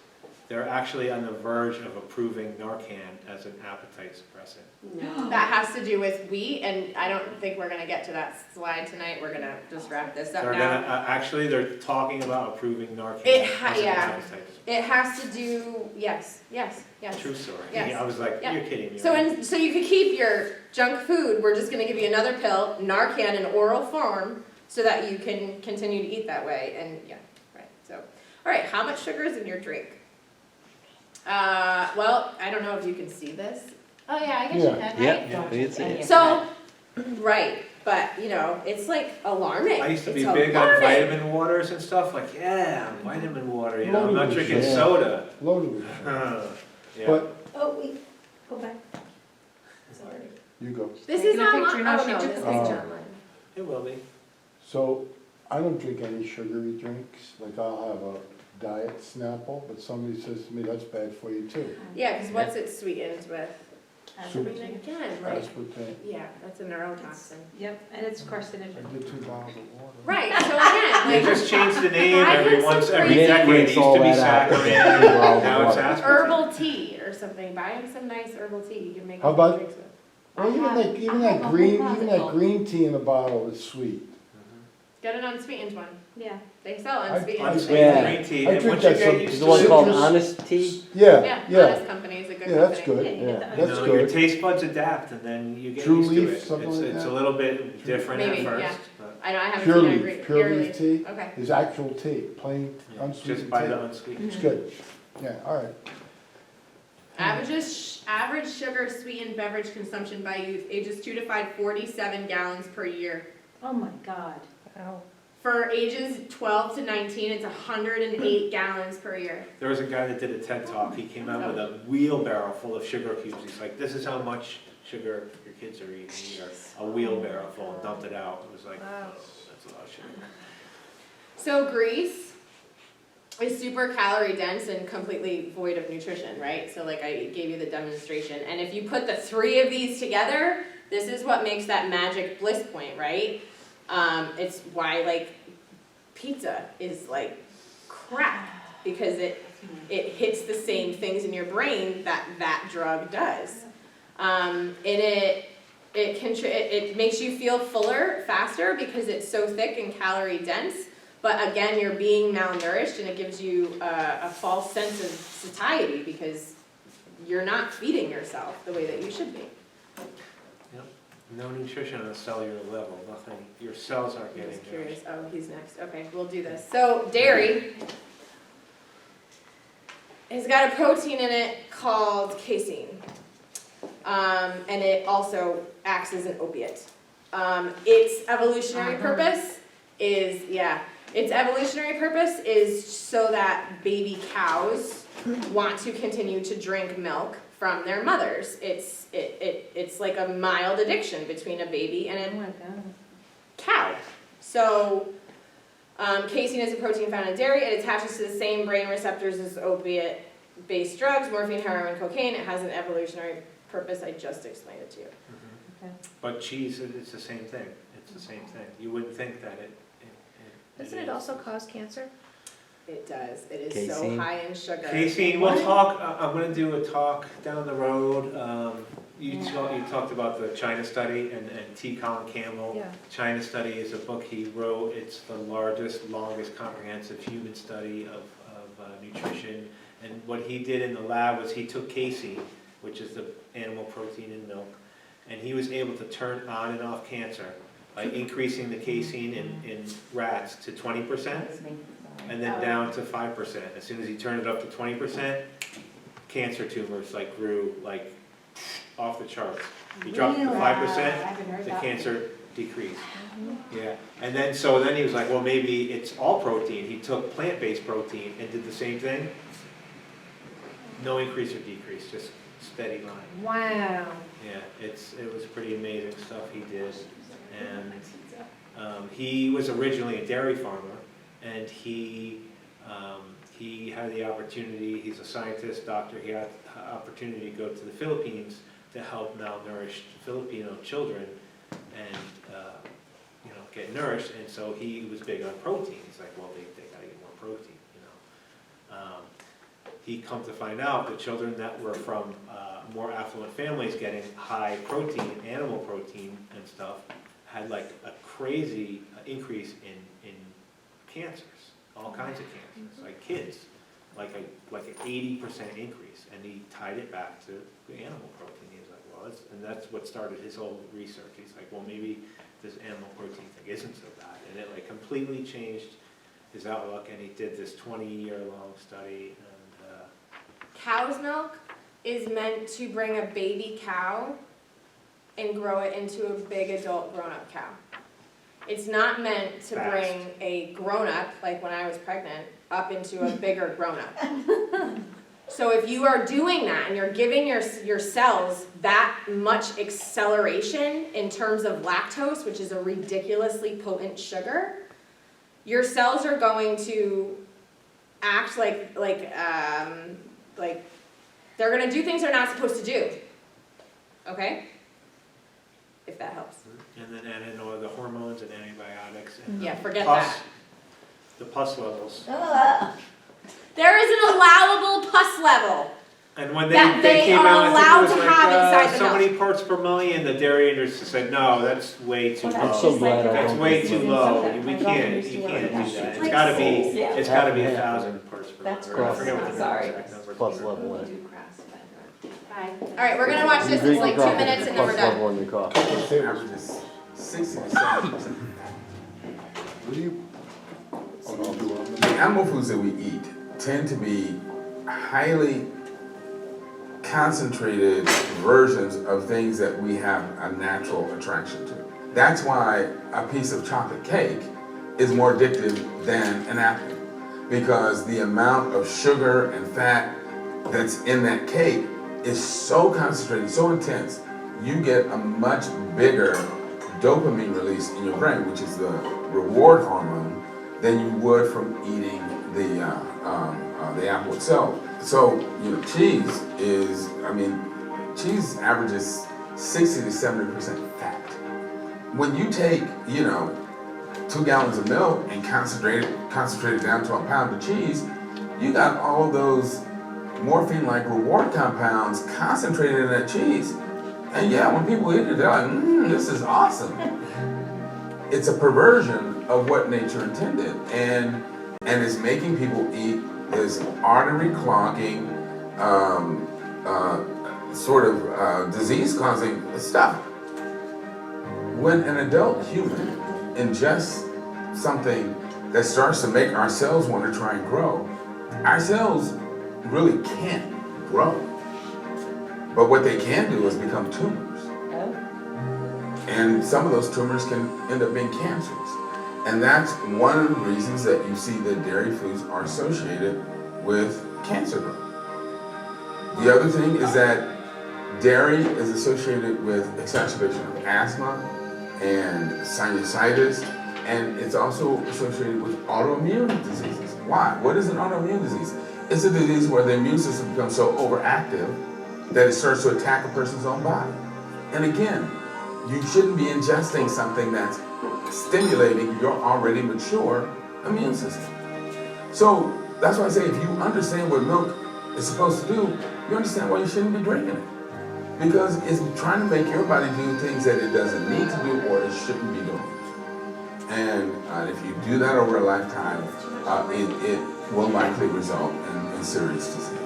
They're actually on the verge of approving Narcan as an appetite suppressant. No. That has to do with wheat, and I don't think we're gonna get to that slide tonight, we're gonna just wrap this up They're now. gonna, actually, they're talking about approving Narcan It as ha- an yeah. appetite It has to do, yes. suppressant. True story. Yes. I was like, Yeah. you're kidding me. So right?" so you could keep your junk food, we're just gonna give you another pill, Narcan in oral form, so that you can continue to eat that way, and yeah, right, so. All right, how much sugar is in your drink? Well, I don't know if you can see this. Oh yeah, I guess you Yeah. can, right? Yeah, it's it. So, right, but you know, it's like alarming. I used to be It's big on alarming. vitamin waters and stuff, like, yeah, vitamin water, you know, I'm not Loaded with drinking sugar. soda. Loaded with sugar. Yeah. But, Oh, wait, go back. Sorry. you go. This Taking is a online, picture now, oh she no, took this is a picture. online. It will be. So, I don't drink any sugary drinks, like I'll have a diet Snapple, but somebody says to me, that's bad for you too. Yeah, cause what's it sweetened with? Sugar. Again, like, Aspartame. yeah, that's a neurotoxin. Yep, and it's I carcinogen. did 2 bottles of water. Right, so again, They like, just changed the name I every get some every crazy- decade, it used Rinse all to be that out. saccharin, now it's aspartame. herbal tea or something, buy him some nice herbal tea, you can make How all about- drinks with. Well, even I that, have a whole closet full. green tea in a bottle is sweet. Get an unsweetened one, Yeah. they sell I- unsweetened. Unsweetened Yeah. green tea, I and drink once you that get some- used Is to the one it, called Citrus- Honest Tea? Yeah, Yeah, Honest Company is a good yeah, that's company. good. Yeah, you get Yeah. the That's you know, your good. taste buds adapt, and then you get True used to leaf, it. something like It's that? a little bit different at Maybe, first, yeah. but I know, I haven't Pure seen that leaf, great, pure leaf tea Okay. is actual tea, plain yeah, unsweetened just buy the tea. unsweetened. It's good. Yeah, all right. Average sugar sweetened beverage consumption by youth, ages 2 to 5, 47 gallons per year. Oh my God. For ages 12 to 19, it's 108 gallons per year. There was a guy that did a TED Talk, he came out with a wheelbarrow full of sugar cubes, he's like, this is how much sugar your kids are eating here. A wheelbarrow full, and dumped it out, it was like, Wow. oh, that's a lot of sugar. So grease is super calorie dense and completely void of nutrition, right? So like I gave you the demonstration. And if you put the 3 of these together, this is what makes that magic bliss point, right? It's why like pizza is like crap, because it hits the same things in your brain that drug does. And it makes you feel fuller faster because it's so thick and calorie dense. But again, you're being malnourished, and it gives you a false sense of satiety because you're not feeding yourself the way that you should be. No nutrition on a cellular level, nothing, your cells aren't I'm getting just nourished. curious. Oh, he's next. Okay, we'll do this. So dairy has got a protein in it called casein, and it also acts as an opiate. Its evolutionary purpose is so that baby cows want to continue to drink milk from their mothers. It's like a mild addiction between a baby and Oh a my God. cow. So casein is a protein found in dairy. It attaches to the same brain receptors as opiate-based drugs, morphine, heroin, cocaine. It has an evolutionary purpose. I just explained it to you. Mhm. Okay. But cheese, it's the same thing, it's the same thing, you wouldn't think that it Doesn't it is. also cause cancer? It does. It is so Casein? high in sugar. Casein, we'll talk, I'm gonna do a talk down the road, you talked about the China study and T. Colin Campbell. Yeah. China study is a book he wrote, it's the largest, longest comprehensive human study of nutrition And what he did in the lab was he took casein, which is the animal protein in milk, and he was able to turn on and off cancer by increasing the casein in rats to 20% and then down to 5%. As soon as he turned it up to 20%, cancer tumors like grew like off the charts. He dropped it to 5%, the cancer decreased. Yeah, and then he was like, well, maybe it's all protein. He took plant-based protein and did the same thing. No increase or decrease, just steady line. Wow. Yeah, it was pretty amazing stuff he did. And he was originally a dairy farmer, and he had the opportunity, he's a scientist, doctor, he had the opportunity to go to the Philippines to help malnourished Filipino children and get nourished, and so he was big on protein. He's like, well, they gotta get more protein, He come to find out the children that were from more affluent families getting high protein, animal protein and stuff, had like a crazy increase in cancers, all kinds of cancers, like kids, like an 80% increase, and he tied it back to the animal protein. He was like, well, and that's what started his whole research. He's like, well, maybe this animal protein thing isn't so bad, and it like completely changed his outlook, and he did this 20-year-long study. And Cow's milk is meant to bring a baby cow and grow it into a big adult grown-up cow. It's not meant to Fast. bring a grown-up, like when I was pregnant, up into a bigger grown-up. So if you are doing that and you're giving your cells that much acceleration in terms of lactose, which is a ridiculously potent sugar, your cells are going to act like they're going to do things they're not supposed to do. Okay? If that helps. then add in all the hormones and antibiotics and Yeah, forget pus, that. the pus levels. There is an allowable pus level. And when That they they came are out, I allowed think it to was have like inside the so milk. many parts per million, the dairy industry said, no, that's way too Well, I'm low. so glad I That's don't way think too so. low, Okay. we My can't, daughter used you to can't work do at that. that. It's gotta be, Yeah. it's gotta be Half and 1,000 parts per million. That's I gross. forget what the Sorry. exact numbers Plus were. level in. Bye. All right, we're gonna watch this. It's like 2 minutes and then we're Plus done. level in your coffee. Potatoes. 60 to 70%. What do you? Oh, no, do it. The animal foods that we eat tend to be highly concentrated versions of things that we have a natural attraction to. That's why a piece of chocolate cake is more addictive than an apple, because the amount of sugar and fat that's in that cake is so concentrated, so intense, you get a much bigger dopamine release in your brain, which is the reward hormone, than you would from eating the apple itself. So, cheese averages 60 to 70% fat. When you take, 2 gallons of milk and concentrate it down to a pound of cheese, you got all those morphine-like reward compounds concentrated in that cheese. And yeah, when people eat it, they're like, this is awesome. It's a perversion of what nature intended, and it's making people eat this artery clogging, disease-causing stuff. When an adult human ingests something that starts to make our cells want to try and grow, our cells really can't grow. But what they can do is become tumors. And some of those tumors can end up being cancers. And that's one of the reasons that you see that dairy foods are associated with cancer growth. The other thing is that dairy is associated with exacerbation of asthma and sinusitis, and it's also associated with autoimmune diseases. Why? What is an autoimmune disease? It's a disease where the immune system becomes so overactive that it starts to attack a person's own body. And again, you shouldn't be ingesting something that's stimulating your already mature immune system. So that's why I say if you understand what milk is supposed to do, you understand why you shouldn't be drinking it. Because it's trying to make your body do things that it doesn't need to do or it shouldn't be doing. And if you do that over a lifetime, it will likely result in serious disease.